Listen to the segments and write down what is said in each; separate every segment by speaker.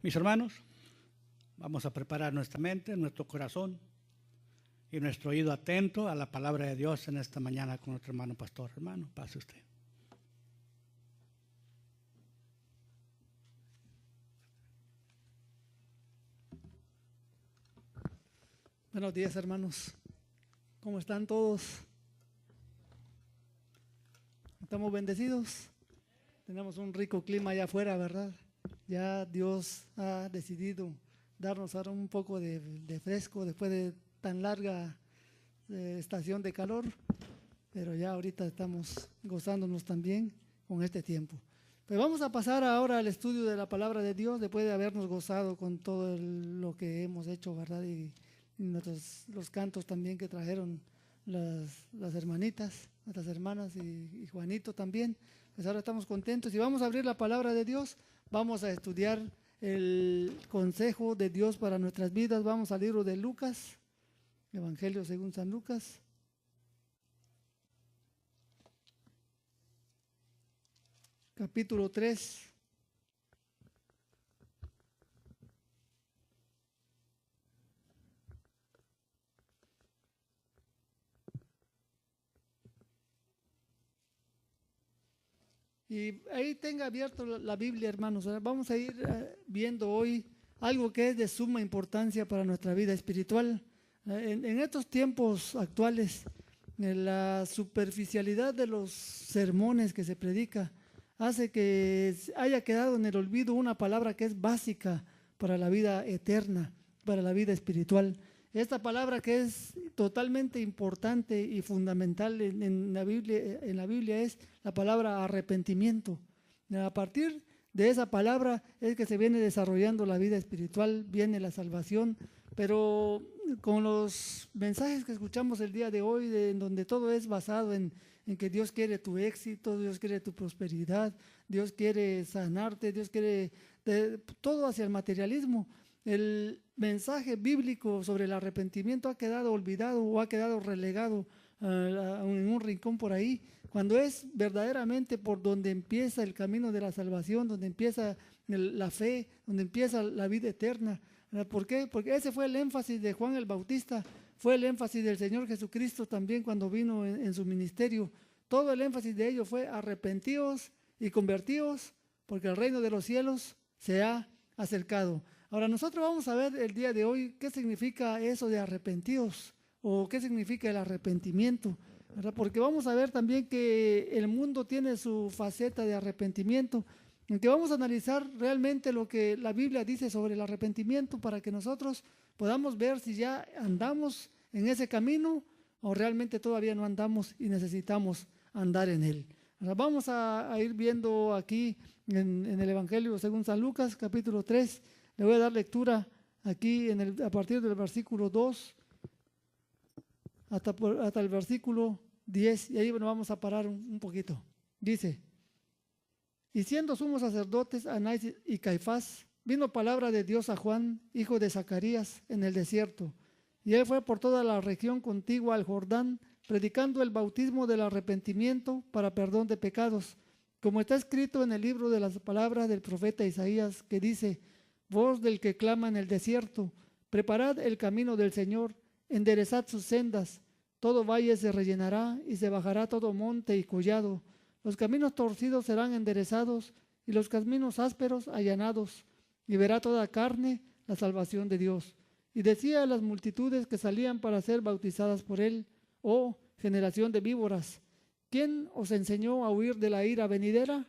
Speaker 1: Mis hermanos, vamos a preparar nuestra mente, nuestro corazón y nuestro oído atento a la palabra de Dios en esta mañana con nuestro hermano pastor. Hermano, pase usted.
Speaker 2: Buenos días, hermanos. ¿Cómo están todos? ¿Estamos bendecidos? Tenemos un rico clima allá afuera, ¿verdad? Ya Dios ha decidido darnos ahora un poco de fresco después de tan larga estación de calor, pero ya ahorita estamos gozándonos también con este tiempo. Pues vamos a pasar ahora al estudio de la palabra de Dios después de habernos gozado con todo lo que hemos hecho, ¿verdad? Y los cantos también que trajeron las hermanitas, nuestras hermanas y Juanito también. Pues ahora estamos contentos y vamos a abrir la palabra de Dios. Vamos a estudiar el consejo de Dios para nuestras vidas. Vamos al libro de Lucas, Evangelio según San Lucas. Capítulo 3. Y ahí tenga abierto la Biblia, hermanos. Vamos a ir viendo hoy algo que es de suma importancia para nuestra vida espiritual. En estos tiempos actuales, la superficialidad de los sermones que se predica hace que haya quedado en el olvido una palabra que es básica para la vida eterna, para la vida espiritual. Esta palabra que es totalmente importante y fundamental en la Biblia es la palabra arrepentimiento. A partir de esa palabra es que se viene desarrollando la vida espiritual, viene la salvación, pero con los mensajes que escuchamos el día de hoy, en donde todo es basado en que Dios quiere tu éxito, Dios quiere tu prosperidad, Dios quiere sanarte, Dios quiere todo hacia el materialismo. El mensaje bíblico sobre el arrepentimiento ha quedado olvidado o ha quedado relegado en un rincón por ahí, cuando es verdaderamente por donde empieza el camino de la salvación, donde empieza la fe, donde empieza la vida eterna. ¿Por qué? Porque ese fue el énfasis de Juan el Bautista, fue el énfasis del Señor Jesucristo también cuando vino en su ministerio. Todo el énfasis de ello fue arrepentíos y convertíos, porque el reino de los cielos se ha acercado. Ahora nosotros vamos a ver el día de hoy qué significa eso de arrepentidos o qué significa el arrepentimiento, ¿verdad? Porque vamos a ver también que el mundo tiene su faceta de arrepentimiento, en que vamos a analizar realmente lo que la Biblia dice sobre el arrepentimiento para que nosotros podamos ver si ya andamos en ese camino o realmente todavía no andamos y necesitamos andar en él. Ahora vamos a ir viendo aquí en el Evangelio según San Lucas, capítulo 3. Le voy a dar lectura aquí a partir del versículo 2 hasta el versículo 10, y ahí nos vamos a parar un poquito. Dice: y siendo sumos sacerdotes Anás y Caifás, vino palabra de Dios a Juan, hijo de Zacarías, en el desierto. Y él fue por toda la región contigua al Jordán, predicando el bautismo del arrepentimiento para perdón de pecados, como está escrito en el libro de las palabras del profeta Isaías, que dice: voz del que clama en el desierto, preparad el camino del Señor, enderezad sus sendas, todo valle se rellenará y se bajará todo monte y collado, los caminos torcidos serán enderezados y los caminos ásperos allanados, y verá toda carne la salvación de Dios. Y decía a las multitudes que salían para ser bautizadas por él: oh generación de víboras, ¿quién os enseñó a huir de la ira venidera?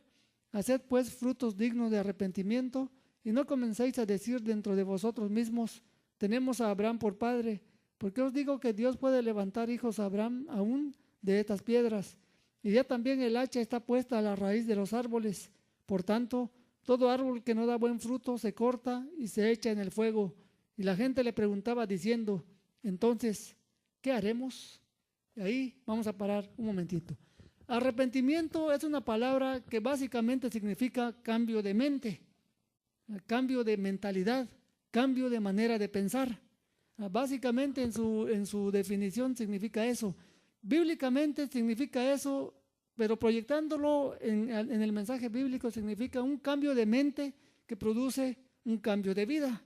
Speaker 2: Haced pues frutos dignos de arrepentimiento, y no comencéis a decir dentro de vosotros mismos: tenemos a Abraham por padre, porque os digo que Dios puede levantar hijos a Abraham aún de estas piedras. Y ya también el hacha está puesta a la raíz de los árboles. Por tanto, todo árbol que no da buen fruto se corta y se echa en el fuego. Y la gente le preguntaba diciendo: entonces, ¿qué haremos? Y ahí vamos a parar un momentito. Arrepentimiento es una palabra que básicamente significa cambio de mente, cambio de mentalidad, cambio de manera de pensar. Básicamente en su definición significa eso. Bíblicamente significa eso, pero proyectándolo en el mensaje bíblico significa un cambio de mente que produce un cambio de vida.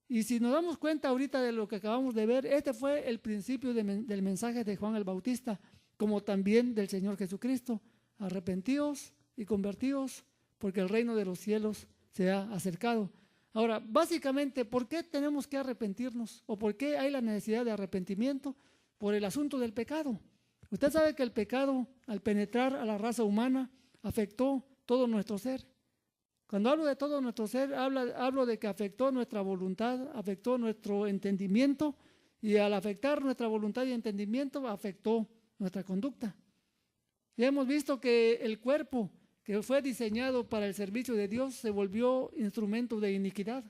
Speaker 2: Y si nos damos cuenta ahorita de lo que acabamos de ver, este fue el principio del mensaje de Juan el Bautista, como también del Señor Jesucristo. Arrepentíos y convertíos, porque el reino de los cielos se ha acercado. Ahora, básicamente, ¿por qué tenemos que arrepentirnos? ¿O por qué hay la necesidad de arrepentimiento? Por el asunto del pecado. Usted sabe que el pecado, al penetrar a la raza humana, afectó todo nuestro ser. Cuando hablo de todo nuestro ser, hablo de que afectó nuestra voluntad, afectó nuestro entendimiento, y al afectar nuestra voluntad y entendimiento, afectó nuestra conducta. Ya hemos visto que el cuerpo que fue diseñado para el servicio de Dios se volvió instrumento de iniquidad.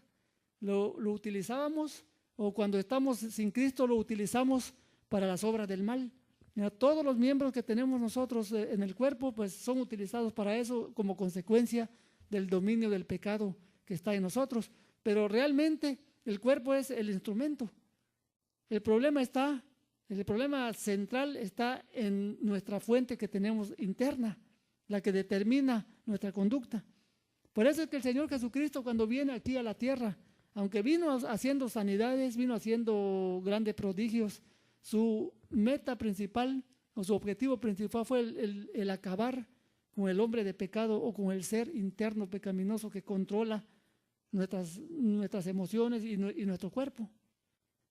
Speaker 2: Lo utilizábamos, o cuando estamos sin Cristo lo utilizamos para las obras del mal. Mira, todos los miembros que tenemos nosotros en el cuerpo pues son utilizados para eso como consecuencia del dominio del pecado que está en nosotros. Pero realmente el cuerpo es el instrumento. El problema central está en nuestra fuente que tenemos interna, la que determina nuestra conducta. Por eso es que el Señor Jesucristo, cuando viene aquí a la tierra, aunque vino haciendo sanidades, vino haciendo grandes prodigios, su meta principal o su objetivo principal fue el acabar con el hombre de pecado o con el ser interno pecaminoso que controla nuestras emociones y nuestro cuerpo.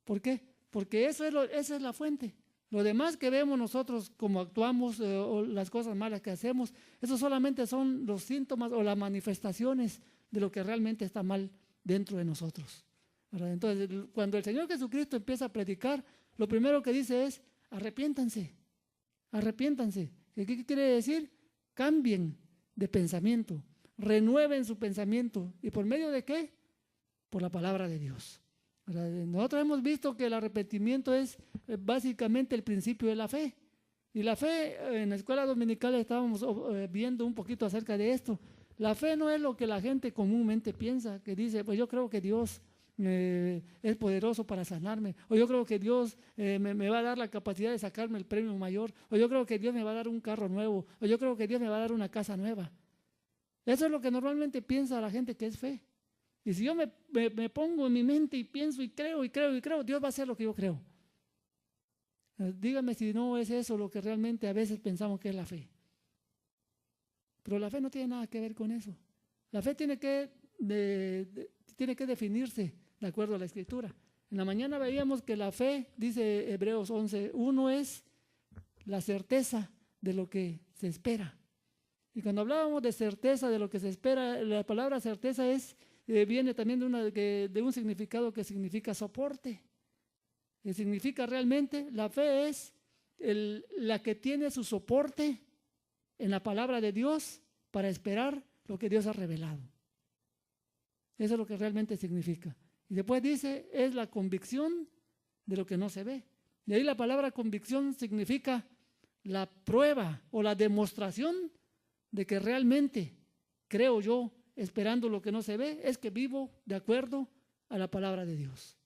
Speaker 2: ¿Por qué? Porque esa es la fuente. Lo demás que vemos nosotros, como actuamos o las cosas malas que hacemos, eso solamente son los síntomas o las manifestaciones de lo que realmente está mal dentro de nosotros, ¿verdad? Entonces, cuando el Señor Jesucristo empieza a predicar, lo primero que dice es: arrepiéntanse, arrepiéntanse. ¿Qué quiere decir? Cambien de pensamiento, renueven su pensamiento. ¿Y por medio de qué? Por la palabra de Dios. Nosotros hemos visto que el arrepentimiento es básicamente el principio de la fe. Y la fe, en la escuela dominical estábamos viendo un poquito acerca de esto. La fe no es lo que la gente comúnmente piensa, que dice: pues yo creo que Dios es poderoso para sanarme, o yo creo que Dios me va a dar la capacidad de sacarme el premio mayor, o yo creo que Dios me va a dar un carro nuevo, o yo creo que Dios me va a dar una casa nueva. Eso es lo que normalmente piensa la gente que es fe. Y si yo me pongo en mi mente y pienso y creo, Dios va a hacer lo que yo creo. Dígame si no es eso lo que realmente a veces pensamos que es la fe. Pero la fe no tiene nada que ver con eso. La fe tiene que definirse de acuerdo a la Escritura. En la mañana veíamos que la fe, dice Hebreos 11:1, es la certeza de lo que se espera. Y cuando hablábamos de certeza de lo que se espera, la palabra certeza viene también de un significado que significa soporte. Que significa realmente, la fe es la que tiene su soporte en la palabra de Dios para esperar lo que Dios ha revelado. Eso es lo que realmente significa. Y después dice, es la convicción de lo que no se ve. De ahí la palabra convicción significa la prueba o la demostración de que realmente creo yo, esperando lo que no se ve, es que vivo de acuerdo a la palabra de Dios.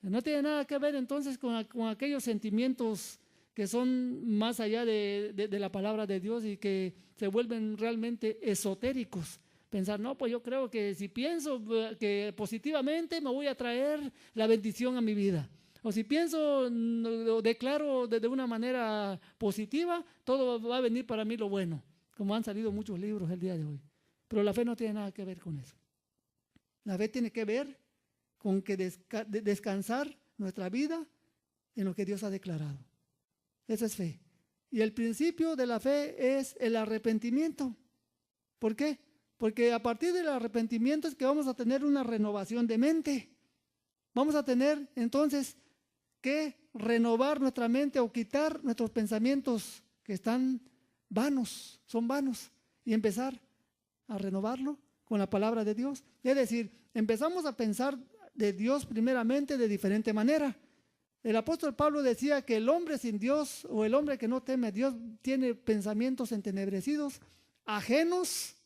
Speaker 2: No tiene nada que ver entonces con aquellos sentimientos que son más allá de la palabra de Dios y que se vuelven realmente esotéricos. Pensar, no, pues yo creo que si pienso que positivamente me voy a traer la bendición a mi vida. O si pienso, lo declaro de una manera positiva, todo va a venir para mí lo bueno. Como han salido muchos libros el día de hoy. Pero la fe no tiene nada que ver con eso. La fe tiene que ver con que descansar nuestra vida en lo que Dios ha declarado. Esa es fe. Y el principio de la fe es el arrepentimiento. ¿Por qué? Porque a partir del arrepentimiento es que vamos a tener una renovación de mente. Vamos a tener entonces que renovar nuestra mente o quitar nuestros pensamientos que están vanos, son vanos, y empezar a renovarlo con la palabra de Dios. Es decir, empezamos a pensar de Dios primeramente de diferente manera. El apóstol Pablo decía que el hombre sin Dios o el hombre que no teme a Dios tiene pensamientos entenebrecidos, ajenos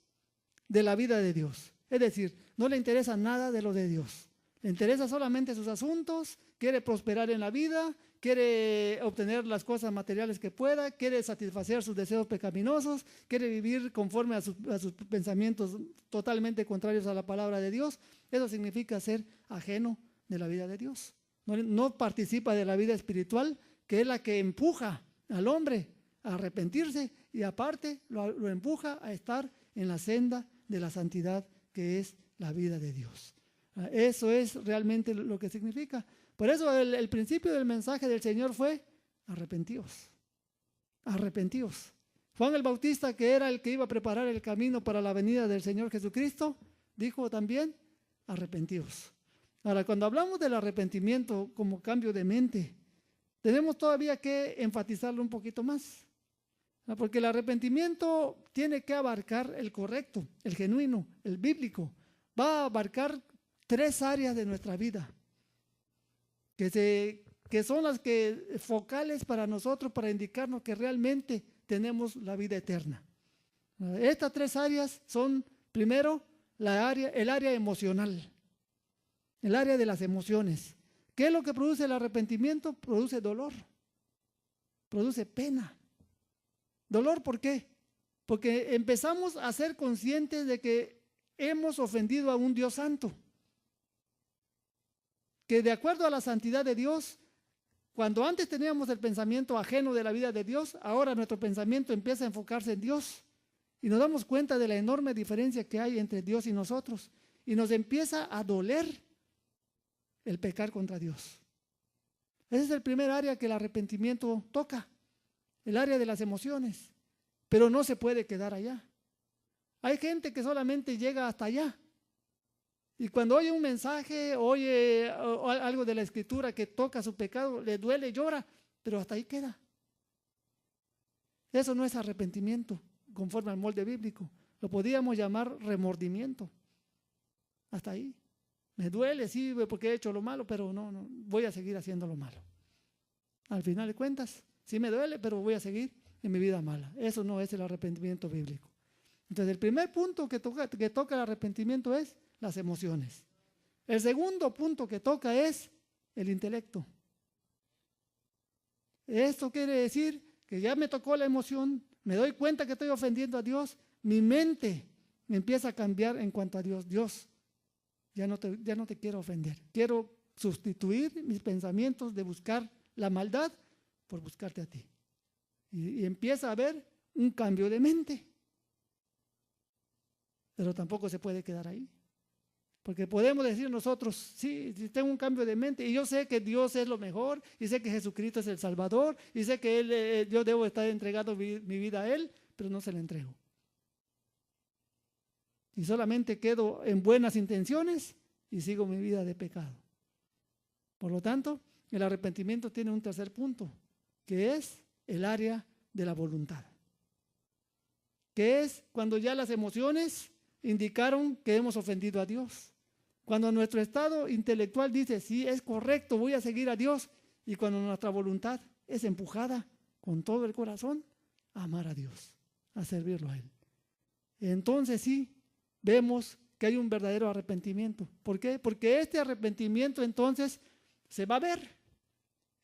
Speaker 2: de la vida de Dios. Es decir, no le interesa nada de lo de Dios. Le interesa solamente sus asuntos, quiere prosperar en la vida, quiere obtener las cosas materiales que pueda, quiere satisfacer sus deseos pecaminosos, quiere vivir conforme a sus pensamientos totalmente contrarios a la palabra de Dios. Eso significa ser ajeno de la vida de Dios. No participa de la vida espiritual, que es la que empuja al hombre a arrepentirse y aparte lo empuja a estar en la senda de la santidad, que es la vida de Dios. Eso es realmente lo que significa. Por eso el principio del mensaje del Señor fue: arrepentíos, arrepentíos. Juan el Bautista, que era el que iba a preparar el camino para la venida del Señor Jesucristo, dijo también: arrepentíos. Ahora, cuando hablamos del arrepentimiento como cambio de mente, tenemos todavía que enfatizarlo un poquito más, porque el arrepentimiento tiene que abarcar el correcto, el genuino, el bíblico. Va a abarcar 3 áreas de nuestra vida que son las focales para nosotros, para indicarnos que realmente tenemos la vida eterna. Estas 3 áreas son, primero, el área emocional, el área de las emociones. ¿Qué es lo que produce el arrepentimiento? Produce dolor, produce pena. ¿Dolor por qué? Porque empezamos a ser conscientes de que hemos ofendido a un Dios santo, que de acuerdo a la santidad de Dios, cuando antes teníamos el pensamiento ajeno de la vida de Dios, ahora nuestro pensamiento empieza a enfocarse en Dios y nos damos cuenta de la enorme diferencia que hay entre Dios y nosotros, y nos empieza a doler el pecar contra Dios. Ese es el primer área que el arrepentimiento toca, el área de las emociones, pero no se puede quedar allá. Hay gente que solamente llega hasta allá, y cuando oye un mensaje, oye algo de la Escritura que toca su pecado, le duele, llora, pero hasta ahí queda. Eso no es arrepentimiento conforme al molde bíblico. Lo podríamos llamar remordimiento. Hasta ahí. Me duele, sí, porque he hecho lo malo, pero no, voy a seguir haciendo lo malo. Al final de cuentas, sí me duele, pero voy a seguir en mi vida mala. Eso no es el arrepentimiento bíblico. Entonces, el primer punto que toca el arrepentimiento es las emociones. El segundo punto que toca es el intelecto. Esto quiere decir que ya me tocó la emoción, me doy cuenta que estoy ofendiendo a Dios, mi mente me empieza a cambiar en cuanto a Dios. Dios, ya no te quiero ofender. Quiero sustituir mis pensamientos de buscar la maldad por buscarte a ti. Y empieza a haber un cambio de mente. Pero tampoco se puede quedar ahí. Porque podemos decir nosotros, sí, tengo un cambio de mente y yo sé que Dios es lo mejor y sé que Jesucristo es el Salvador y sé que yo debo estar entregando mi vida a Él, pero no se la entrego. Y solamente quedo en buenas intenciones y sigo mi vida de pecado. Por lo tanto, el arrepentimiento tiene un tercer punto, que es el área de la voluntad. Que es cuando ya las emociones indicaron que hemos ofendido a Dios. Cuando nuestro estado intelectual dice, sí, es correcto, voy a seguir a Dios. Y cuando nuestra voluntad es empujada con todo el corazón a amar a Dios, a servirlo a Él. Entonces sí, vemos que hay un verdadero arrepentimiento. ¿Por qué? Porque este arrepentimiento entonces se va a ver.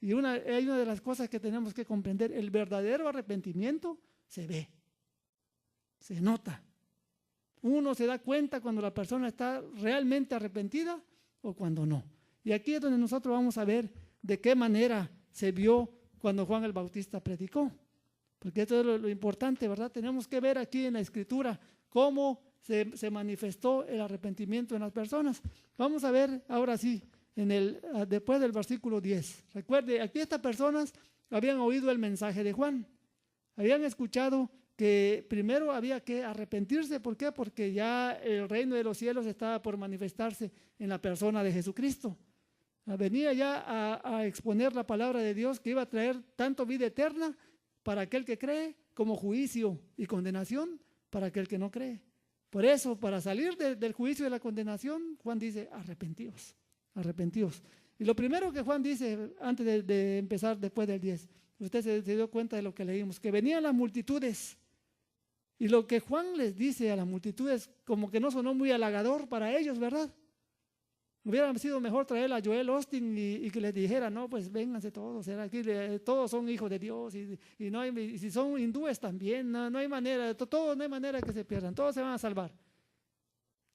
Speaker 2: Y hay una de las cosas que tenemos que comprender, el verdadero arrepentimiento se ve, se nota. Uno se da cuenta cuando la persona está realmente arrepentida o cuando no. Y aquí es donde nosotros vamos a ver de qué manera se vio cuando Juan el Bautista predicó. Porque esto es lo importante, ¿verdad? Tenemos que ver aquí en la Escritura cómo se manifestó el arrepentimiento en las personas. Vamos a ver ahora sí, después del versículo 10. Recuerde, aquí estas personas habían oído el mensaje de Juan. Habían escuchado que primero había que arrepentirse. ¿Por qué? Porque ya el reino de los cielos estaba por manifestarse en la persona de Jesucristo. Venía ya a exponer la palabra de Dios, que iba a traer tanto vida eterna para aquel que cree, como juicio y condenación para aquel que no cree. Por eso, para salir del juicio y de la condenación, Juan dice, arrepentíos, arrepentíos. Y lo primero que Juan dice, antes de empezar después del 10, usted se dio cuenta de lo que leímos, que venían las multitudes. Y lo que Juan les dice a las multitudes como que no sonó muy halagador para ellos, ¿verdad? Hubiera sido mejor traer a Joel Austin y que les dijera, no, pues vénganse todos, aquí todos son hijos de Dios y no hay, y si son hindúes también, no hay manera, no hay manera que se pierdan, todos se van a salvar.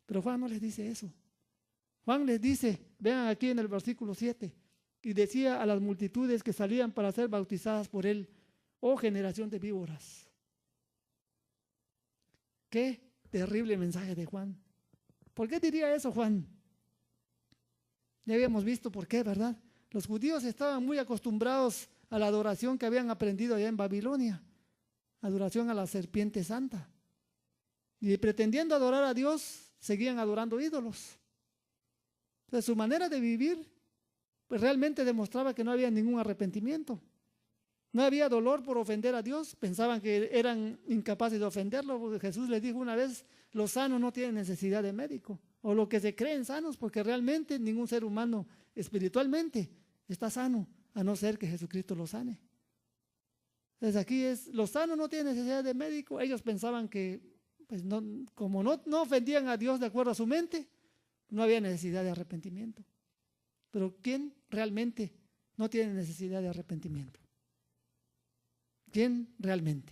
Speaker 2: Pero Juan no les dice eso. Juan les dice, vean aquí en el versículo 7, y decía a las multitudes que salían para ser bautizadas por él, oh generación de víboras. Qué terrible mensaje de Juan. ¿Por qué diría eso Juan? Ya habíamos visto por qué, ¿verdad? Los judíos estaban muy acostumbrados a la adoración que habían aprendido allá en Babilonia, adoración a la serpiente santa. Y pretendiendo adorar a Dios, seguían adorando ídolos. Entonces su manera de vivir pues realmente demostraba que no había ningún arrepentimiento. No había dolor por ofender a Dios, pensaban que eran incapaces de ofenderlo, porque Jesús les dijo una vez, los sanos no tienen necesidad de médico, o los que se creen sanos, porque realmente ningún ser humano espiritualmente está sano, a no ser que Jesucristo lo sane. Entonces aquí los sanos no tienen necesidad de médico, ellos pensaban que pues como no ofendían a Dios de acuerdo a su mente, no había necesidad de arrepentimiento. Pero ¿quién realmente no tiene necesidad de arrepentimiento? ¿Quién realmente?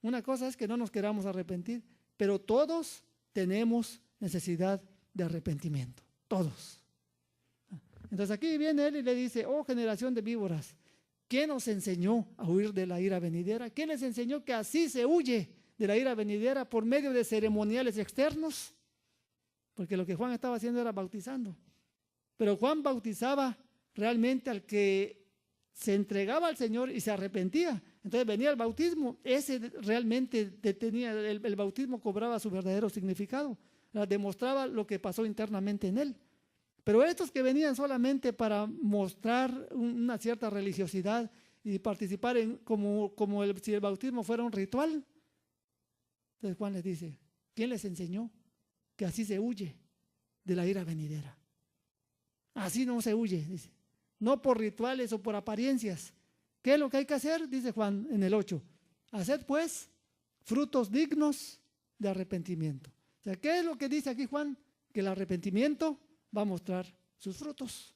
Speaker 2: Una cosa es que no nos queramos arrepentir, pero todos tenemos necesidad de arrepentimiento, todos. Entonces aquí viene él y le dice, oh generación de víboras, ¿quién os enseñó a huir de la ira venidera? ¿Quién les enseñó que así se huye de la ira venidera por medio de ceremoniales externos? Porque lo que Juan estaba haciendo era bautizando. Pero Juan bautizaba realmente al que se entregaba al Señor y se arrepentía. Entonces venía el bautismo, ese realmente tenía, el bautismo cobraba su verdadero significado, demostraba lo que pasó internamente en él. Pero estos que venían solamente para mostrar una cierta religiosidad y participar si el bautismo fuera un ritual, entonces Juan les dice, ¿quién les enseñó que así se huye de la ira venidera? Así no se huye, dice. No por rituales o por apariencias. ¿Qué es lo que hay que hacer? Dice Juan en el 8. Haced pues frutos dignos de arrepentimiento. O sea, ¿qué es lo que dice aquí Juan? Que el arrepentimiento va a mostrar sus frutos.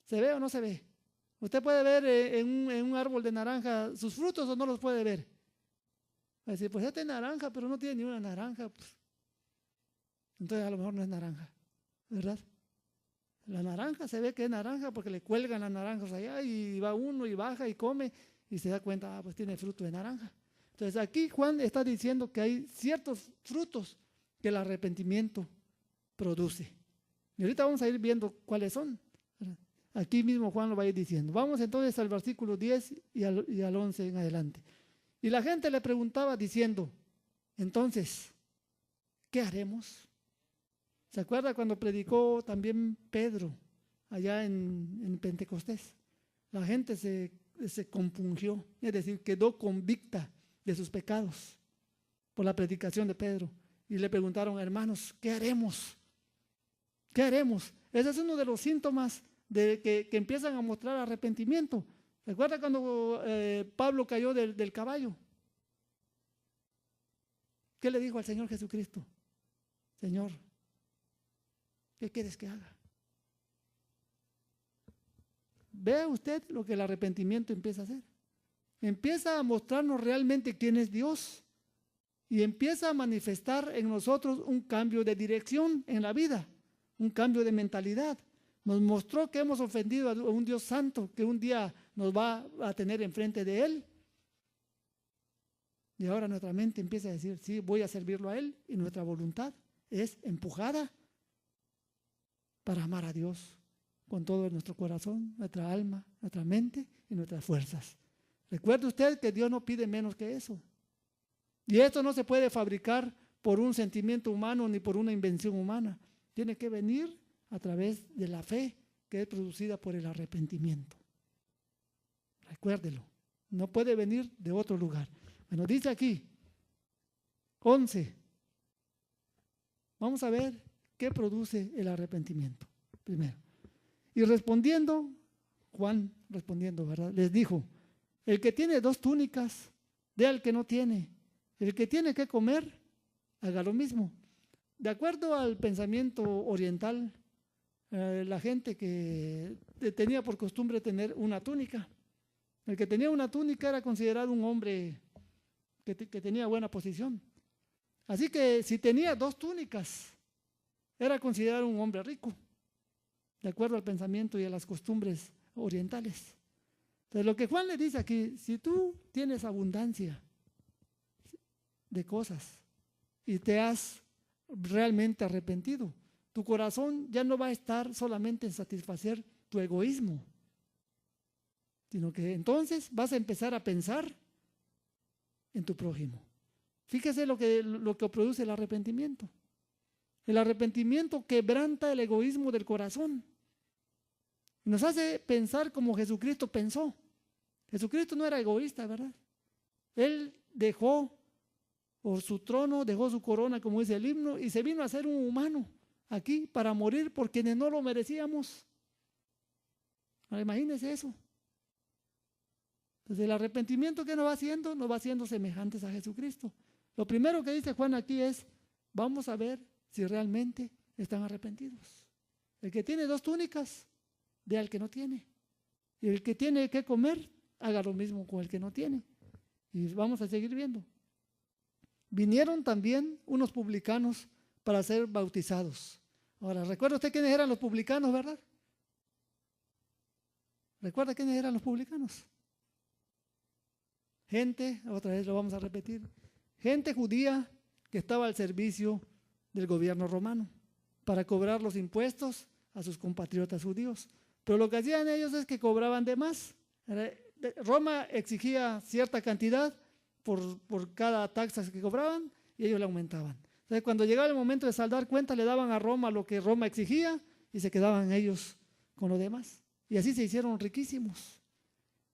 Speaker 2: ¿Se ve o no se ve? Usted puede ver en un árbol de naranja sus frutos o no los puede ver. Va a decir, pues este es naranja, pero no tiene ni una naranja. Pues. Entonces a lo mejor no es naranja, ¿verdad? La naranja se ve que es naranja porque le cuelgan las naranjas allá y va uno y baja y come y se da cuenta, pues tiene fruto de naranja. Entonces aquí Juan está diciendo que hay ciertos frutos que el arrepentimiento produce. Y ahorita vamos a ir viendo cuáles son. Aquí mismo Juan lo va a ir diciendo. Vamos entonces al versículo 10 y al 11 en adelante. Y la gente le preguntaba diciendo, entonces, ¿qué haremos? ¿Se acuerda cuando predicó también Pedro allá en Pentecostés? La gente se compungió, es decir, quedó convicta de sus pecados por la predicación de Pedro. Y le preguntaron, hermanos, ¿qué haremos? ¿Qué haremos? Ese es uno de los síntomas de que empiezan a mostrar arrepentimiento. ¿Se acuerda cuando Pablo cayó del caballo? ¿Qué le dijo al Señor Jesucristo? Señor, ¿qué quieres que haga? Vea usted lo que el arrepentimiento empieza a hacer. Empieza a mostrarnos realmente quién es Dios y empieza a manifestar en nosotros un cambio de dirección en la vida, un cambio de mentalidad. Nos mostró que hemos ofendido a un Dios santo que un día nos va a tener enfrente de Él. Y ahora nuestra mente empieza a decir, sí, voy a servirlo a Él, y nuestra voluntad es empujada para amar a Dios con todo nuestro corazón, nuestra alma, nuestra mente y nuestras fuerzas. Recuerde usted que Dios no pide menos que eso. Y esto no se puede fabricar por un sentimiento humano ni por una invención humana. Tiene que venir a través de la fe que es producida por el arrepentimiento. Recuérdelo, no puede venir de otro lugar. Bueno, dice aquí, 11. Vamos a ver qué produce el arrepentimiento. Primero. Y respondiendo, Juan respondiendo, ¿verdad? Les dijo, el que tiene 2 túnicas, dé al que no tiene. El que tiene que comer, haga lo mismo. de acuerdo al pensamiento oriental, la gente que tenía por costumbre tener una túnica. El que tenía una túnica era considerado un hombre que tenía buena posición. Así que si tenía 2 túnicas, era considerado un hombre rico, de acuerdo al pensamiento y a las costumbres orientales. Entonces, lo que Juan le dice aquí, si tú tienes abundancia de cosas y te has realmente arrepentido, tu corazón ya no va a estar solamente en satisfacer tu egoísmo, sino que entonces vas a empezar a pensar en tu prójimo. Fíjese lo que produce el arrepentimiento. El arrepentimiento quebranta el egoísmo del corazón. Nos hace pensar como Jesucristo pensó. Jesucristo no era egoísta, ¿verdad? Él dejó por su trono, dejó su corona, como dice el himno, y se vino a ser un humano aquí para morir por quienes no lo merecíamos. Ahora, imagínense eso. Entonces el arrepentimiento, ¿qué nos va haciendo? Nos va haciendo semejantes a Jesucristo. Lo primero que dice Juan aquí es, vamos a ver si realmente están arrepentidos. El que tiene 2 túnicas, dé al que no tiene. Y el que tiene que comer, haga lo mismo con el que no tiene. Y vamos a seguir viendo. Vinieron también unos publicanos para ser bautizados. Ahora, ¿recuerda usted quiénes eran los publicanos, verdad? ¿Recuerda quiénes eran los publicanos? Gente, otra vez lo vamos a repetir, gente judía que estaba al servicio del gobierno romano para cobrar los impuestos a sus compatriotas judíos. Pero lo que hacían ellos es que cobraban de más. Roma exigía cierta cantidad por cada taxa que cobraban y ellos le aumentaban. Entonces, cuando llegaba el momento de saldar cuentas, le daban a Roma lo que Roma exigía y se quedaban ellos con lo demás. Y así se hicieron riquísimos.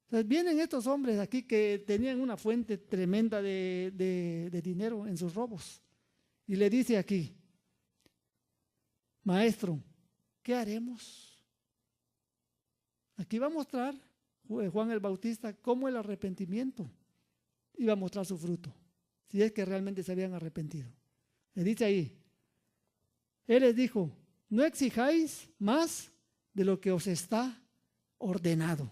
Speaker 2: Entonces, vienen estos hombres aquí que tenían una fuente tremenda de dinero en sus robos. Y le dice aquí, maestro, ¿qué haremos? Aquí va a mostrar Juan el Bautista cómo el arrepentimiento iba a mostrar su fruto, si es que realmente se habían arrepentido. Le dice ahí, él les dijo, no exijáis más de lo que os está ordenado.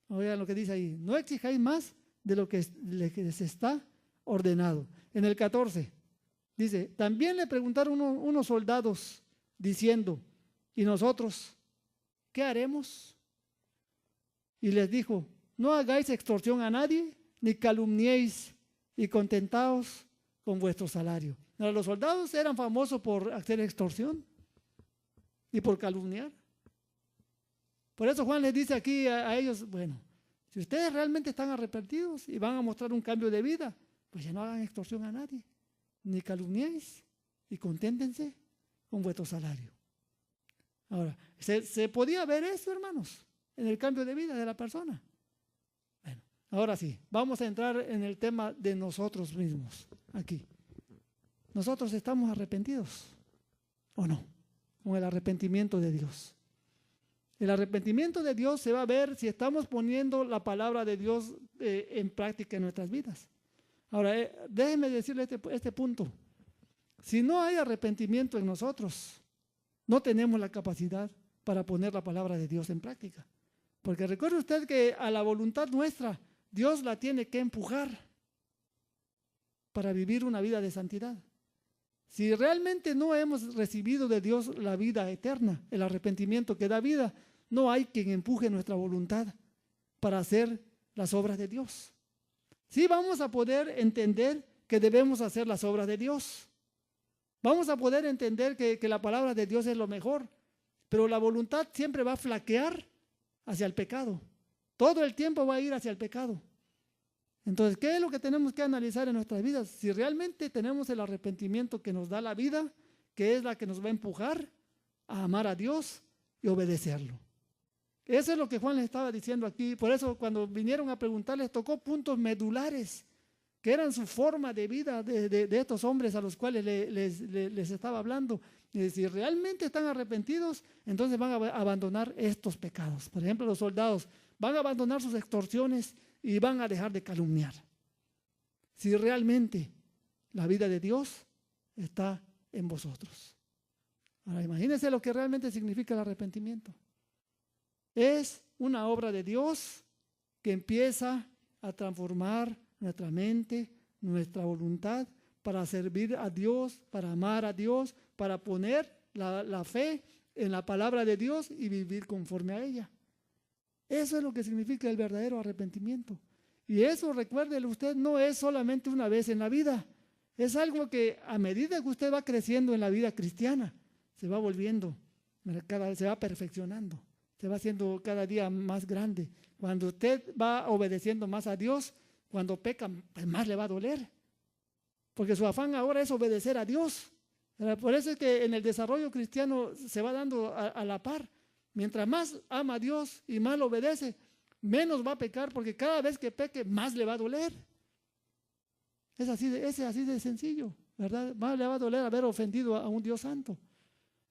Speaker 2: Oigan lo que dice ahí, no exijáis más de lo que les está ordenado. En el 14 dice, también le preguntaron unos soldados diciendo, ¿y nosotros qué haremos? Y les dijo, no hagáis extorsión a nadie, ni calumniéis, y contentaos con vuestro salario. Ahora, los soldados eran famosos por hacer extorsión y por calumniar. Por eso Juan les dice aquí a ellos, bueno, si ustedes realmente están arrepentidos y van a mostrar un cambio de vida, pues ya no hagan extorsión a nadie, ni calumniéis, y conténtense con vuestro salario. Ahora, ¿se podía ver eso, hermanos, en el cambio de vida de la persona? Bueno, ahora sí, vamos a entrar en el tema de nosotros mismos, aquí. ¿Nosotros estamos arrepentidos o no? Con el arrepentimiento de Dios. El arrepentimiento de Dios se va a ver si estamos poniendo la palabra de Dios en práctica en nuestras vidas. Ahora, déjenme decirle este punto. Si no hay arrepentimiento en nosotros, no tenemos la capacidad para poner la palabra de Dios en práctica. Porque recuerde usted que a la voluntad nuestra, Dios la tiene que empujar para vivir una vida de santidad. Si realmente no hemos recibido de Dios la vida eterna, el arrepentimiento que da vida, no hay quien empuje nuestra voluntad para hacer las obras de Dios. Sí vamos a poder entender que debemos hacer las obras de Dios. Vamos a poder entender que la palabra de Dios es lo mejor, pero la voluntad siempre va a flaquear hacia el pecado. Todo el tiempo va a ir hacia el pecado. Entonces, ¿qué es lo que tenemos que analizar en nuestras vidas? Si realmente tenemos el arrepentimiento que nos da la vida, que es la que nos va a empujar a amar a Dios y obedecerlo. Eso es lo que Juan les estaba diciendo aquí. Por eso cuando vinieron a preguntarles, tocó puntos medulares, que eran su forma de vida de estos hombres a los cuales les estaba hablando. Y si realmente están arrepentidos, entonces van a abandonar estos pecados. Por ejemplo, los soldados van a abandonar sus extorsiones y van a dejar de calumniar. Si realmente la vida de Dios está en vosotros. Ahora imagínense lo que realmente significa el arrepentimiento. Es una obra de Dios que empieza a transformar nuestra mente, nuestra voluntad para servir a Dios, para amar a Dios, para poner la fe en la palabra de Dios y vivir conforme a ella. Eso es lo que significa el verdadero arrepentimiento. Y eso, recuérdelo usted, no es solamente una vez en la vida. Es algo que a medida que usted va creciendo en la vida cristiana, se va volviendo, se va perfeccionando, se va haciendo cada día más grande. Cuando usted va obedeciendo más a Dios, cuando peca, pues más le va a doler. Porque su afán ahora es obedecer a Dios. Por eso es que en el desarrollo cristiano se va dando a la par. Mientras más ama a Dios y más lo obedece, menos va a pecar, porque cada vez que peque, más le va a doler. Es así de sencillo, ¿verdad? Más le va a doler haber ofendido a un Dios santo.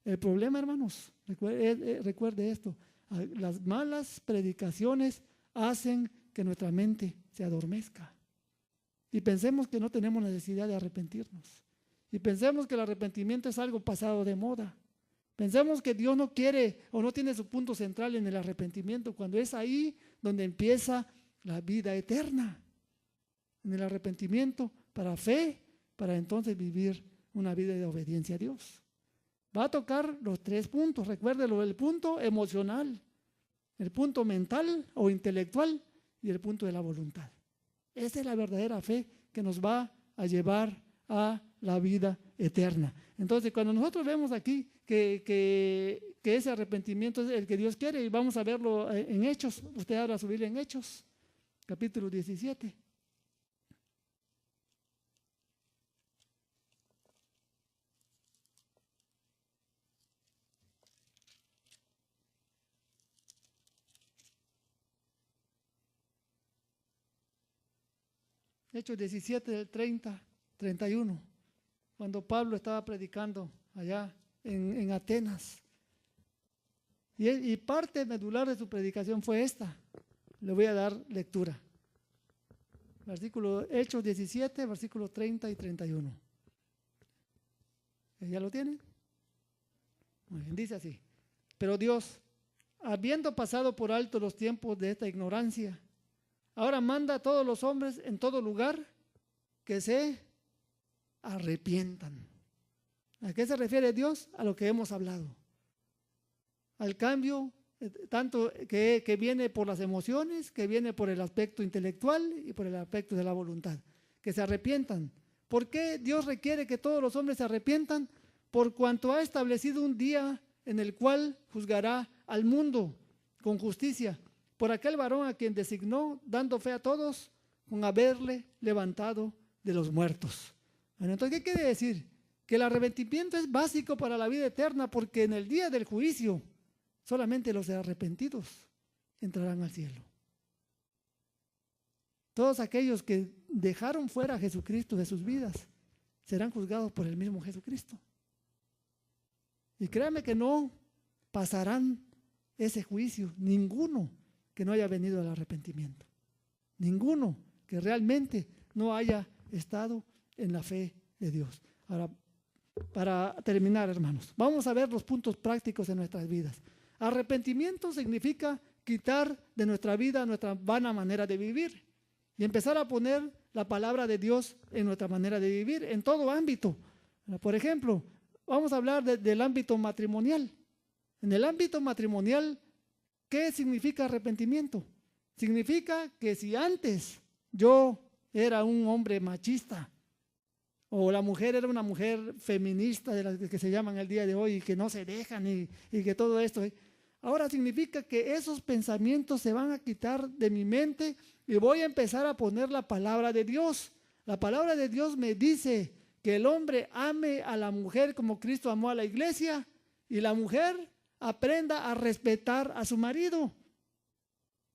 Speaker 2: El problema, hermanos, recuerde esto, las malas predicaciones hacen que nuestra mente se adormezca. Y pensemos que no tenemos necesidad de arrepentirnos. Y pensemos que el arrepentimiento es algo pasado de moda. Pensemos que Dios no quiere o no tiene su punto central en el arrepentimiento, cuando es ahí donde empieza la vida eterna. En el arrepentimiento para fe, para entonces vivir una vida de obediencia a Dios. Va a tocar los 3 puntos, recuérdelo, el punto emocional, el punto mental o intelectual y el punto de la voluntad. Esa es la verdadera fe que nos va a llevar a la vida eterna. Entonces, cuando nosotros vemos aquí que ese arrepentimiento es el que Dios quiere, y vamos a verlo en Hechos, usted abra su Biblia en Hechos, capítulo 17. Hechos 17, del 30, 31, cuando Pablo estaba predicando allá en Atenas. Y parte medular de su predicación fue esta. Le voy a dar lectura. Hechos 17, versículos 30 y 31. ¿Ya lo tienen? Muy bien, dice así. Pero Dios, habiendo pasado por alto los tiempos de esta ignorancia, ahora manda a todos los hombres en todo lugar que se arrepientan. ¿A qué se refiere Dios? A lo que hemos hablado. Al cambio, tanto que viene por las emociones, que viene por el aspecto intelectual y por el aspecto de la voluntad. Que se arrepientan. ¿Por qué Dios requiere que todos los hombres se arrepientan? Por cuanto ha establecido un día en el cual juzgará al mundo con justicia, por aquel varón a quien designó, dando fe a todos, con haberle levantado de los muertos. Bueno, entonces, ¿qué quiere decir? Que el arrepentimiento es básico para la vida eterna, porque en el día del juicio solamente los arrepentidos entrarán al cielo. Todos aquellos que dejaron fuera a Jesucristo de sus vidas serán juzgados por el mismo Jesucristo. Y créanme que no pasarán ese juicio, ninguno que no haya venido al arrepentimiento. Ninguno que realmente no haya estado en la fe de Dios. Ahora, para terminar, hermanos, vamos a ver los puntos prácticos en nuestras vidas. Arrepentimiento significa quitar de nuestra vida nuestra vana manera de vivir y empezar a poner la palabra de Dios en nuestra manera de vivir en todo ámbito. Por ejemplo, vamos a hablar del ámbito matrimonial. En el ámbito matrimonial, ¿qué significa arrepentimiento? Significa que si antes yo era un hombre machista o la mujer era una mujer feminista de las que se llaman el día de hoy y que no se dejan y que todo esto, ahora significa que esos pensamientos se van a quitar de mi mente y voy a empezar a poner la palabra de Dios. La palabra de Dios me dice que el hombre ame a la mujer como Cristo amó a la iglesia y la mujer aprenda a respetar a su marido.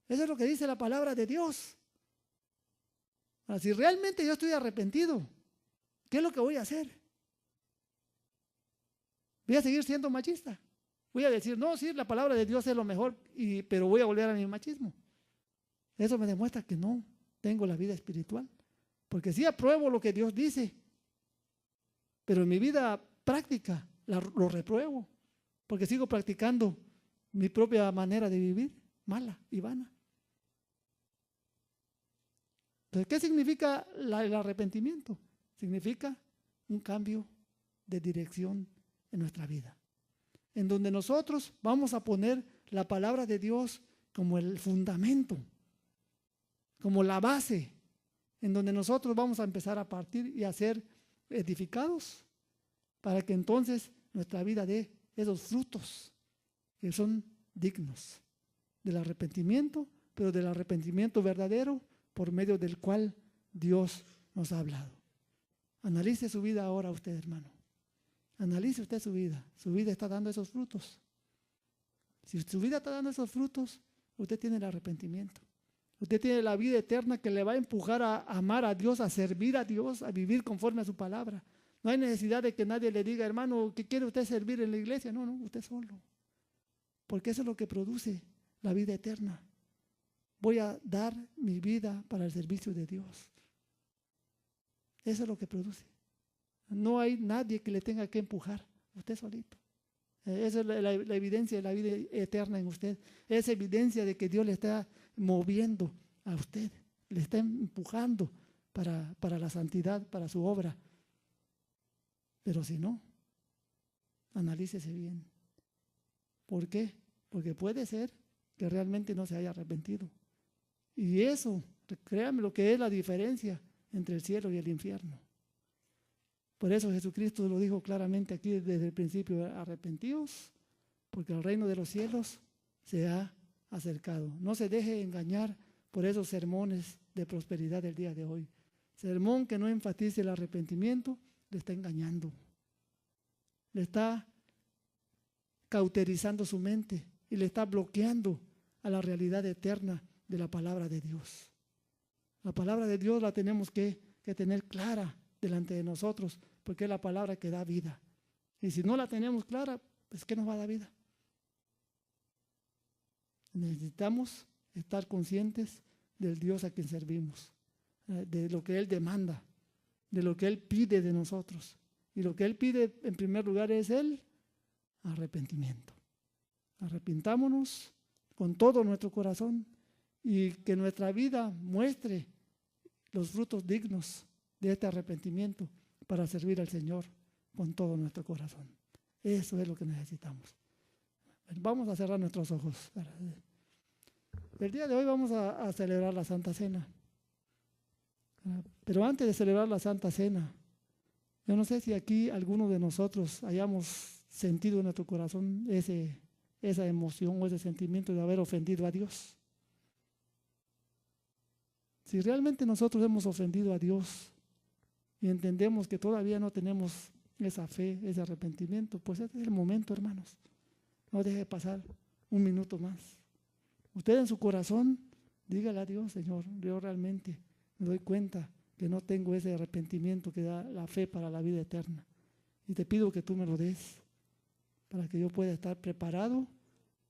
Speaker 2: Eso es lo que dice la palabra de Dios. Ahora, si realmente yo estoy arrepentido, ¿qué es lo que voy a hacer? ¿Voy a seguir siendo machista? Voy a decir, no, sí, la palabra de Dios es lo mejor, pero voy a volver a mi machismo. Eso me demuestra que no tengo la vida espiritual. Porque sí apruebo lo que Dios dice, pero en mi vida práctica lo repruebo, porque sigo practicando mi propia manera de vivir, mala y vana. Entonces, ¿qué significa el arrepentimiento? Significa un cambio de dirección en nuestra vida, en donde nosotros vamos a poner la palabra de Dios como el fundamento, como la base, en donde nosotros vamos a empezar a partir y a ser edificados para que entonces nuestra vida dé esos frutos que son dignos del arrepentimiento, pero del arrepentimiento verdadero por medio del cual Dios nos ha hablado. Analice su vida ahora usted, hermano. Analice usted su vida. Su vida está dando esos frutos. Si su vida está dando esos frutos, usted tiene el arrepentimiento. Usted tiene la vida eterna que le va a empujar a amar a Dios, a servir a Dios, a vivir conforme a su palabra. No hay necesidad de que nadie le diga, hermano, ¿qué quiere usted servir en la iglesia? No, usted solo. Porque eso es lo que produce la vida eterna. Voy a dar mi vida para el servicio de Dios. Eso es lo que produce. No hay nadie que le tenga que empujar, usted solito. Esa es la evidencia de la vida eterna en usted. Es evidencia de que Dios le está moviendo a usted, le está empujando para la santidad, para su obra. Pero si no, analícese bien. ¿Por qué? Porque puede ser que realmente no se haya arrepentido. Y eso, créanme, lo que es la diferencia entre el cielo y el infierno. Por eso Jesucristo lo dijo claramente aquí desde el principio: arrepentidos, porque el reino de los cielos se ha acercado. No se deje engañar por esos sermones de prosperidad del día de hoy. Sermón que no enfatice el arrepentimiento, le está engañando. Le está cauterizando su mente y le está bloqueando a la realidad eterna de la palabra de Dios. La palabra de Dios la tenemos que tener clara delante de nosotros, porque es la palabra que da vida. Y si no la tenemos clara, pues ¿qué nos va a dar vida? Necesitamos estar conscientes del Dios a quien servimos, de lo que Él demanda, de lo que Él pide de nosotros. Y lo que Él pide en primer lugar es el arrepentimiento. Arrepintámonos con todo nuestro corazón y que nuestra vida muestre los frutos dignos de este arrepentimiento para servir al Señor con todo nuestro corazón. Eso es lo que necesitamos. Vamos a cerrar nuestros ojos. El día de hoy vamos a celebrar la Santa Cena. Pero antes de celebrar la Santa Cena, yo no sé si aquí alguno de nosotros hayamos sentido en nuestro corazón esa emoción o ese sentimiento de haber ofendido a Dios. Si realmente nosotros hemos ofendido a Dios y entendemos que todavía no tenemos esa fe, ese arrepentimiento, pues este es el momento, hermanos. No deje pasar un minuto más. Usted en su corazón, dígale a Dios: Señor, yo realmente me doy cuenta que no tengo ese arrepentimiento que da la fe para la vida eterna. Y te pido que tú me lo des para que yo pueda estar preparado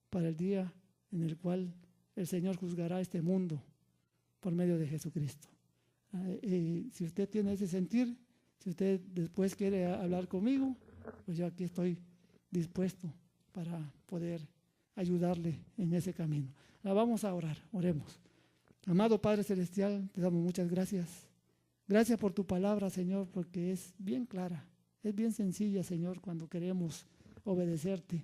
Speaker 2: para el día en el cual el Señor juzgará este mundo por medio de Jesucristo. Si usted tiene ese sentir, si usted después quiere hablar conmigo, pues yo aquí estoy dispuesto para poder ayudarle en ese camino. Vamos a orar, oremos. Amado Padre Celestial, te damos muchas gracias. Gracias por tu palabra, Señor, porque es bien clara, es bien sencilla, Señor, cuando queremos obedecerte.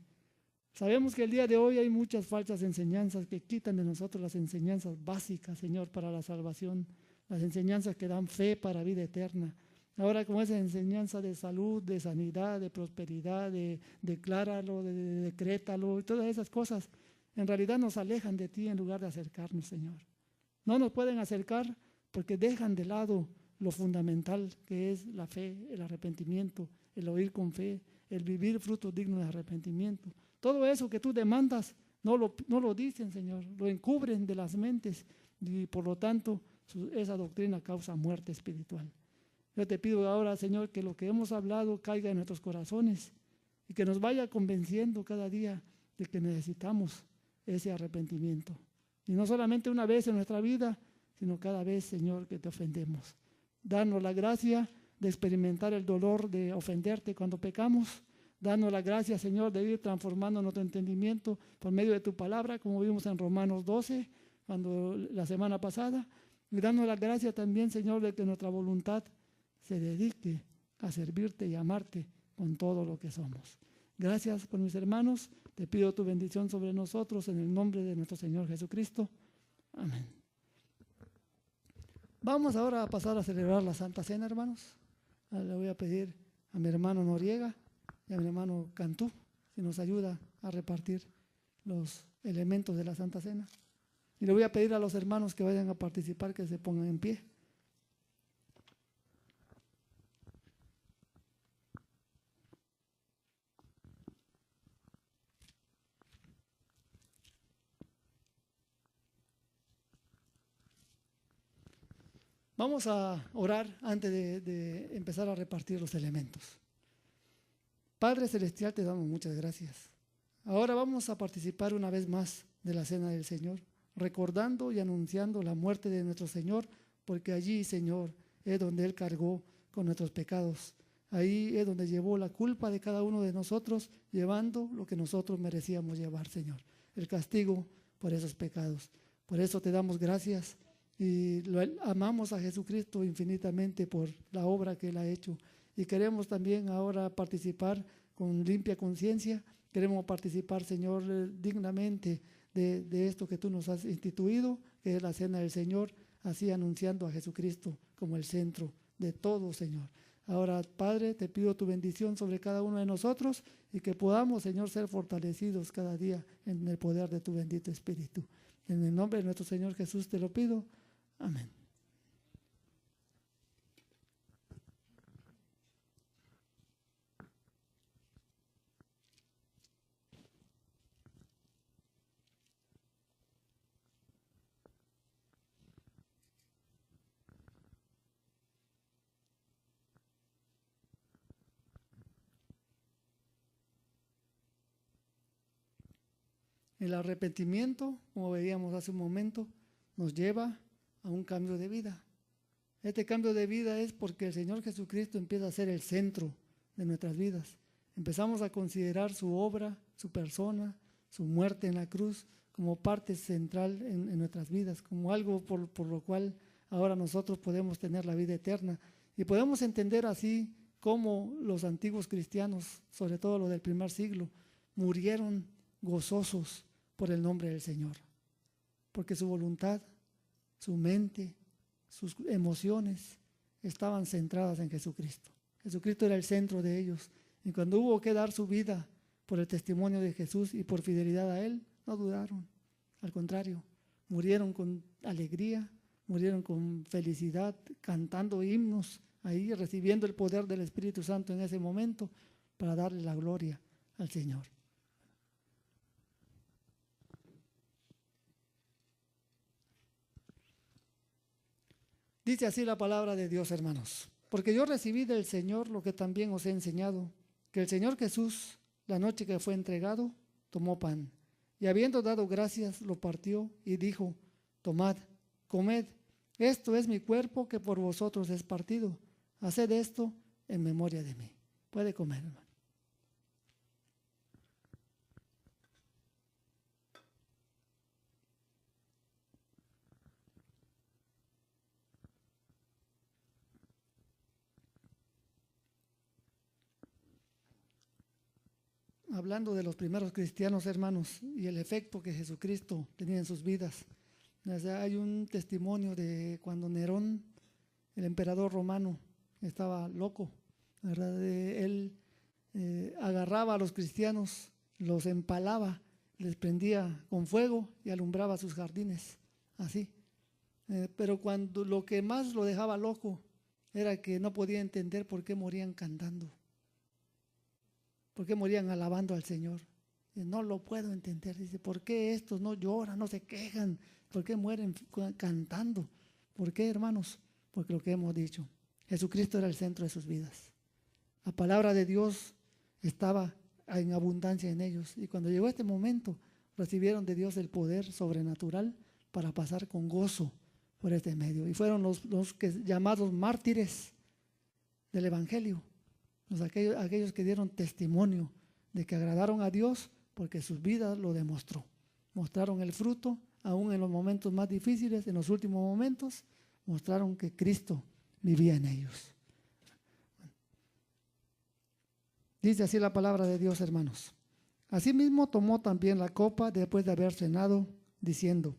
Speaker 2: Sabemos que el día de hoy hay muchas falsas enseñanzas que quitan de nosotros las enseñanzas básicas, Señor, para la salvación, las enseñanzas que dan fe para vida eterna. Ahora, como esa enseñanza de salud, de sanidad, de prosperidad, de decláralo, de decrétalo, y todas esas cosas, en realidad nos alejan de ti en lugar de acercarnos, Señor. No nos pueden acercar porque dejan de lado lo fundamental que es la fe, el arrepentimiento, el oír con fe, el vivir frutos dignos de arrepentimiento. Todo eso que tú demandas no lo dicen, Señor, lo encubren de las mentes y por lo tanto esa doctrina causa muerte espiritual. Yo te pido ahora, Señor, que lo que hemos hablado caiga en nuestros corazones y que nos vaya convenciendo cada día de que necesitamos ese arrepentimiento. Y no solamente una vez en nuestra vida, sino cada vez, Señor, que te ofendemos. Danos la gracia de experimentar el dolor de ofenderte cuando pecamos. Danos la gracia, Señor, de ir transformando nuestro entendimiento por medio de tu palabra, como vimos en Romanos 12, la semana pasada. Y danos la gracia también, Señor, de que nuestra voluntad se dedique a servirte y amarte con todo lo que somos. Gracias por mis hermanos. Te pido tu bendición sobre nosotros en el nombre de nuestro Señor Jesucristo. Amén. Vamos ahora a pasar a celebrar la Santa Cena, hermanos. Le voy a pedir a mi hermano Noriega y a mi hermano Cantú si nos ayuda a repartir los elementos de la Santa Cena. Y le voy a pedir a los hermanos que vayan a participar que se pongan en pie. Vamos a orar antes de empezar a repartir los elementos. Padre Celestial, te damos muchas gracias. Ahora vamos a participar una vez más de la Cena del Señor, recordando y anunciando la muerte de nuestro Señor, porque allí, Señor, es donde Él cargó con nuestros pecados. Ahí es donde llevó la culpa de cada uno de nosotros, llevando lo que nosotros merecíamos llevar, Señor, el castigo por esos pecados. Por eso te damos gracias y amamos a Jesucristo infinitamente por la obra que Él ha hecho. Y queremos también ahora participar con limpia conciencia. Queremos participar, Señor, dignamente de esto que tú nos has instituido, que es la Cena del Señor, así anunciando a Jesucristo como el centro de todo, Señor. Ahora, Padre, te pido tu bendición sobre cada uno de nosotros y que podamos, Señor, ser fortalecidos cada día en el poder de tu bendito Espíritu. En el nombre de nuestro Señor Jesús te lo pido. Amén. El arrepentimiento, como veíamos hace un momento, nos lleva a un cambio de vida. Este cambio de vida es porque el Señor Jesucristo empieza a ser el centro de nuestras vidas. Empezamos a considerar su obra, su persona, su muerte en la cruz como parte central en nuestras vidas, como algo por lo cual ahora nosotros podemos tener la vida eterna. Y podemos entender así cómo los antiguos cristianos, sobre todo los del primer siglo, murieron gozosos por el nombre del Señor, porque su voluntad, su mente, sus emociones estaban centradas en Jesucristo. Jesucristo era el centro de ellos, y cuando hubo que dar su vida por el testimonio de Jesús y por fidelidad a Él, no dudaron. Al contrario, murieron con alegría, murieron con felicidad, cantando himnos ahí, recibiendo el poder del Espíritu Santo en ese momento para darle la gloria al Señor. Dice así la palabra de Dios, hermanos. Porque yo recibí del Señor lo que también os he enseñado, que el Señor Jesús, la noche que fue entregado, tomó pan, y habiendo dado gracias, lo partió y dijo: tomad, comed, esto es mi cuerpo que por vosotros es partido. Haced esto en memoria de mí. Puede comer, hermano. Hablando de los primeros cristianos, hermanos, y el efecto que Jesucristo tenía en sus vidas. Hay un testimonio de cuando Nerón, el emperador romano, estaba loco, ¿verdad? Él agarraba a los cristianos, los empalaba, les prendía con fuego y alumbraba sus jardines, así. Pero cuando lo que más lo dejaba loco era que no podía entender por qué morían cantando. ¿Por qué morían alabando al Señor? No lo puedo entender. Dice, ¿por qué estos no lloran, no se quejan? ¿Por qué mueren cantando? ¿Por qué, hermanos? Porque lo que hemos dicho, Jesucristo era el centro de sus vidas. La palabra de Dios estaba en abundancia en ellos. Y cuando llegó este momento, recibieron de Dios el poder sobrenatural para pasar con gozo por este medio. Y fueron los llamados mártires del Evangelio, aquellos que dieron testimonio de que agradaron a Dios porque sus vidas lo demostró. Mostraron el fruto, aún en los momentos más difíciles, en los últimos momentos, mostraron que Cristo vivía en ellos. Dice así la palabra de Dios, hermanos. Asimismo tomó también la copa después de haber cenado, diciendo: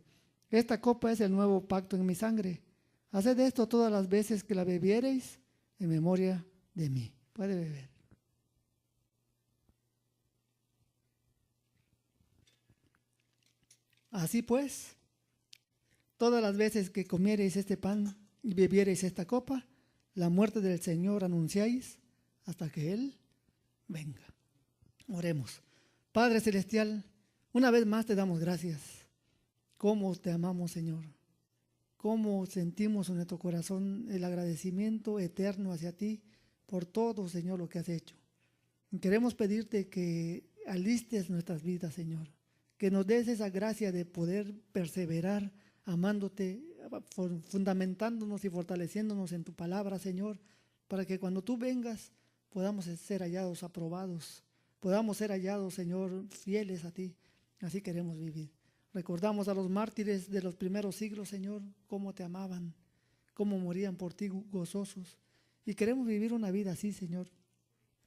Speaker 2: esta copa es el nuevo pacto en mi sangre. Haced esto todas las veces que la bebiereis en memoria de mí. Puede beber. Así pues, todas las veces que comiereis este pan y bebiereis esta copa, la muerte del Señor anunciáis hasta que Él venga. Oremos. Padre Celestial, una vez más te damos gracias. Cómo te amamos, Señor. Cómo sentimos en nuestro corazón el agradecimiento eterno hacia ti por todo, Señor, lo que has hecho. Y queremos pedirte que alistes nuestras vidas, Señor. Que nos des esa gracia de poder perseverar amándote, fundamentándonos y fortaleciéndonos en tu palabra, Señor, para que cuando tú vengas podamos ser hallados aprobados, podamos ser hallados, Señor, fieles a ti. Así queremos vivir. Recordamos a los mártires de los primeros siglos, Señor, cómo te amaban, cómo morían por ti gozosos. Y queremos vivir una vida así, Señor,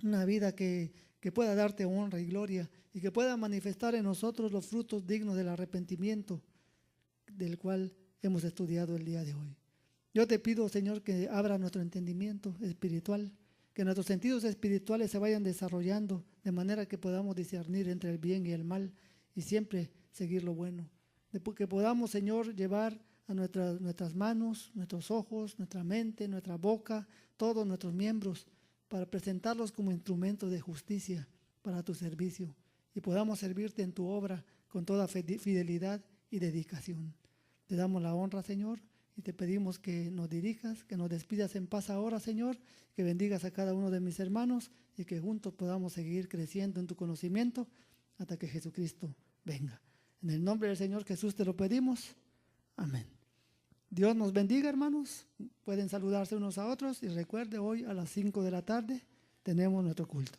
Speaker 2: una vida que pueda darte honra y gloria y que pueda manifestar en nosotros los frutos dignos del arrepentimiento del cual hemos estudiado el día de hoy. Yo te pido, Señor, que abra nuestro entendimiento espiritual, que nuestros sentidos espirituales se vayan desarrollando de manera que podamos discernir entre el bien y el mal y siempre seguir lo bueno. Que podamos, Señor, llevar a nuestras manos, nuestros ojos, nuestra mente, nuestra boca, todos nuestros miembros, para presentarlos como instrumentos de justicia para tu servicio y podamos servirte en tu obra con toda fidelidad y dedicación. Te damos la honra, Señor, y te pedimos que nos dirijas, que nos despidas en paz ahora, Señor, que bendigas a cada uno de mis hermanos y que juntos podamos seguir creciendo en tu conocimiento hasta que Jesucristo venga. En el nombre del Señor Jesús te lo pedimos. Amén. Dios nos bendiga, hermanos. Pueden saludarse unos a otros y recuerde, hoy a las 5 de la tarde tenemos nuestro culto.